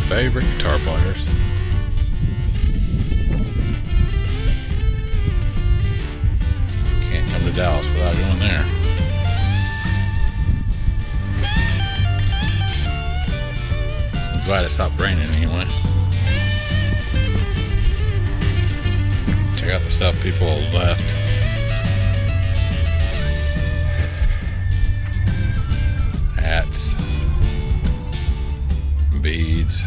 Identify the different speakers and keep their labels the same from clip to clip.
Speaker 1: favorite guitar players. Can't come to Dallas without going there. I'm glad it stopped raining anyway. Check out the stuff people left. Hats, beads,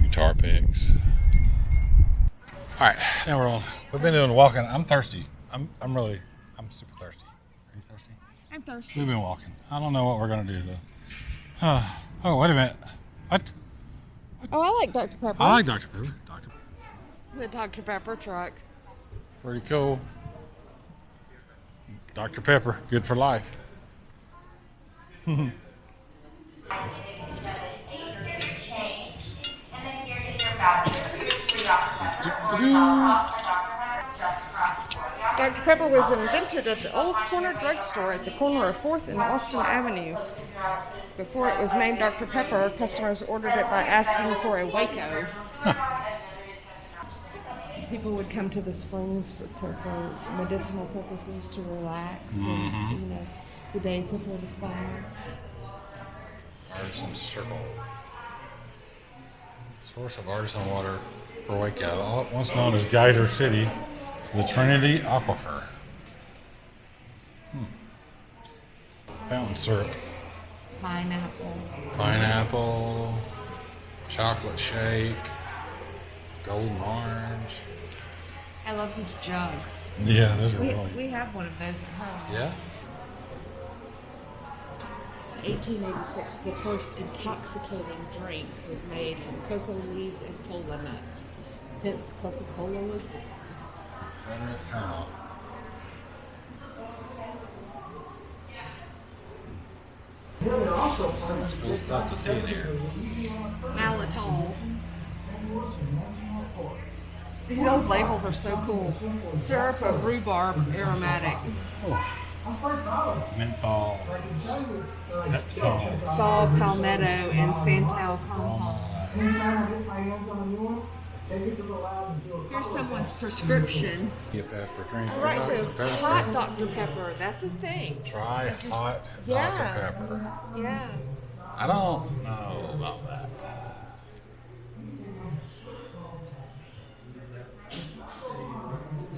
Speaker 1: guitar picks. All right, now we're on. We've been doing walking. I'm thirsty. I'm super thirsty. Are you thirsty?
Speaker 2: I'm thirsty.
Speaker 1: We've been walking. I don't know what we're gonna do though. Oh, wait a minute. What?
Speaker 2: Oh, I like Dr. Pepper.
Speaker 1: I like Dr. Pepper.
Speaker 2: The Dr. Pepper truck.
Speaker 1: Pretty cool. Dr. Pepper, good for life.
Speaker 2: Dr. Pepper was invented at the old corner drugstore at the corner of 4th and Austin Avenue. Before it was named Dr. Pepper, customers ordered it by asking for a Waco. So people would come to the springs for medicinal purposes, to relax, and, the days before the spas.
Speaker 1: Artisan Circle. Source of artisan water for Waco, once known as Geyser City, is the Trinity Aquifer. Fountain syrup. Pineapple, chocolate shake, golden orange.
Speaker 2: I love these jugs.
Speaker 1: Yeah, those are really.
Speaker 2: We have one of those at home.
Speaker 1: Yeah?
Speaker 2: 1886, the first intoxicating drink was made from cocoa leaves and cola nuts. Hence, Coca-Cola was born.
Speaker 1: Frederick Colonel. There's so much cool stuff to see in here.
Speaker 2: Maltitol. These old labels are so cool. Syrup of rhubarb aromatic.
Speaker 1: Menthol. Peptone.
Speaker 2: Saw palmetto and santal compound. Here's someone's prescription.
Speaker 1: Pepper drink.
Speaker 2: All right, so hot Dr. Pepper, that's a thing.
Speaker 1: Try hot
Speaker 2: Yeah.
Speaker 1: Dr. Pepper.
Speaker 2: Yeah.
Speaker 1: I don't know about that.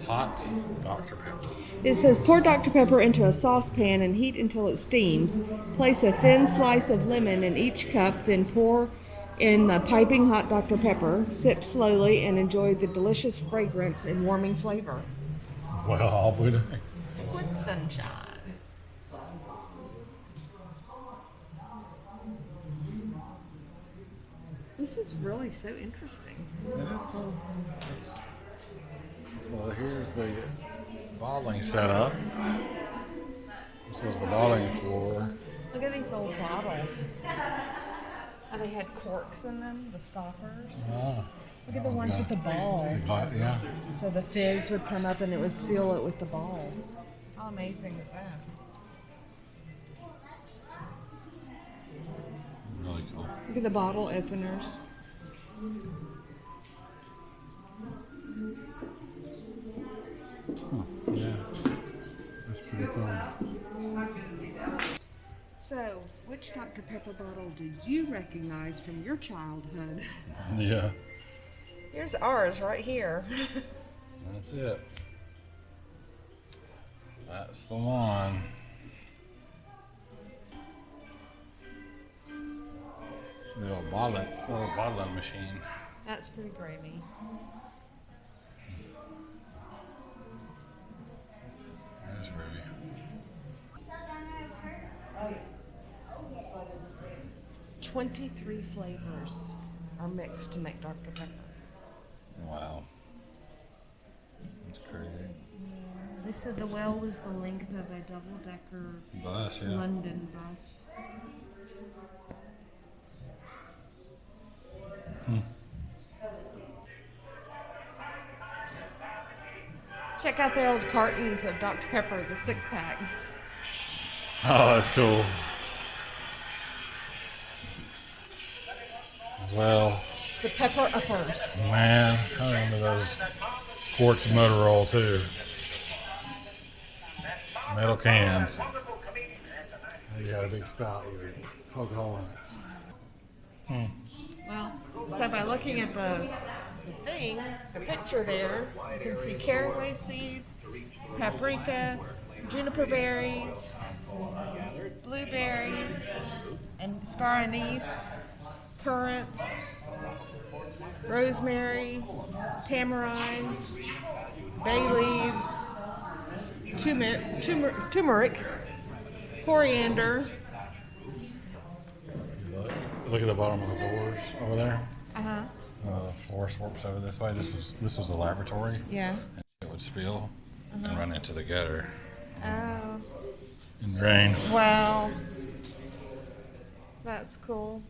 Speaker 1: Hot Dr. Pepper.
Speaker 2: It says pour Dr. Pepper into a saucepan and heat until it steams. Place a thin slice of lemon in each cup, then pour in the piping hot Dr. Pepper. Sip slowly and enjoy the delicious fragrance and warming flavor.
Speaker 1: Well, I'll put it.
Speaker 2: Liquid sunshine. This is really so interesting.
Speaker 1: It is cool. So here's the bottling setup. This was the bottling floor.
Speaker 2: Look at these old bottles. How they had corks in them, the stoppers.
Speaker 1: Oh,
Speaker 2: Look at the ones with the ball.
Speaker 1: Yeah.
Speaker 2: So the fizz would come up and it would seal it with the ball. How amazing is that?
Speaker 1: Really cool.
Speaker 2: Look at the bottle openers.
Speaker 1: Yeah. That's pretty cool.
Speaker 2: So, which Dr. Pepper bottle do you recognize from your childhood?
Speaker 1: Yeah.
Speaker 2: Here's ours right here.
Speaker 1: That's it. That's the one. The little bottling machine.
Speaker 2: That's pretty gravy.
Speaker 1: That's groovy.
Speaker 2: Oh, 23 flavors are mixed to make Dr. Pepper.
Speaker 1: Wow. That's crazy.
Speaker 2: They said the well was the length of a double-decker
Speaker 1: Bus, yeah.
Speaker 2: London bus. Check out the old cartons of Dr. Pepper as a 6-pack.
Speaker 1: Oh, that's cool. as well.
Speaker 2: The pepper uppers.
Speaker 1: Man, I remember those quarts of motor oil too. Metal cans. You got a big spout. You poke a hole in it.
Speaker 2: Well, so by looking at the picture there, you can see caraway seeds, paprika, juniper berries, blueberries, and star anise, currants, rosemary, tamarind, bay leaves, turmeric, coriander.
Speaker 1: Look at the bottom of the doors over there.
Speaker 2: Uh-huh.
Speaker 1: The floor warps over this way. This was a laboratory.
Speaker 2: Yeah.
Speaker 1: And it would spill and run into the gutter
Speaker 2: Oh.
Speaker 1: and drain.
Speaker 2: Wow. That's cool.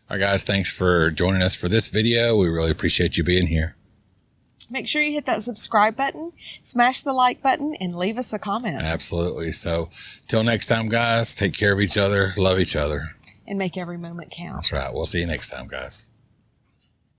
Speaker 1: All right, guys, thanks for joining us for this video. We really appreciate you being here.
Speaker 2: Make sure you hit that subscribe button, smash the like button, and leave us a comment.
Speaker 1: Absolutely. So till next time, guys, take care of each other, love each other.
Speaker 2: And make every moment count.
Speaker 1: That's right. We'll see you next time, guys.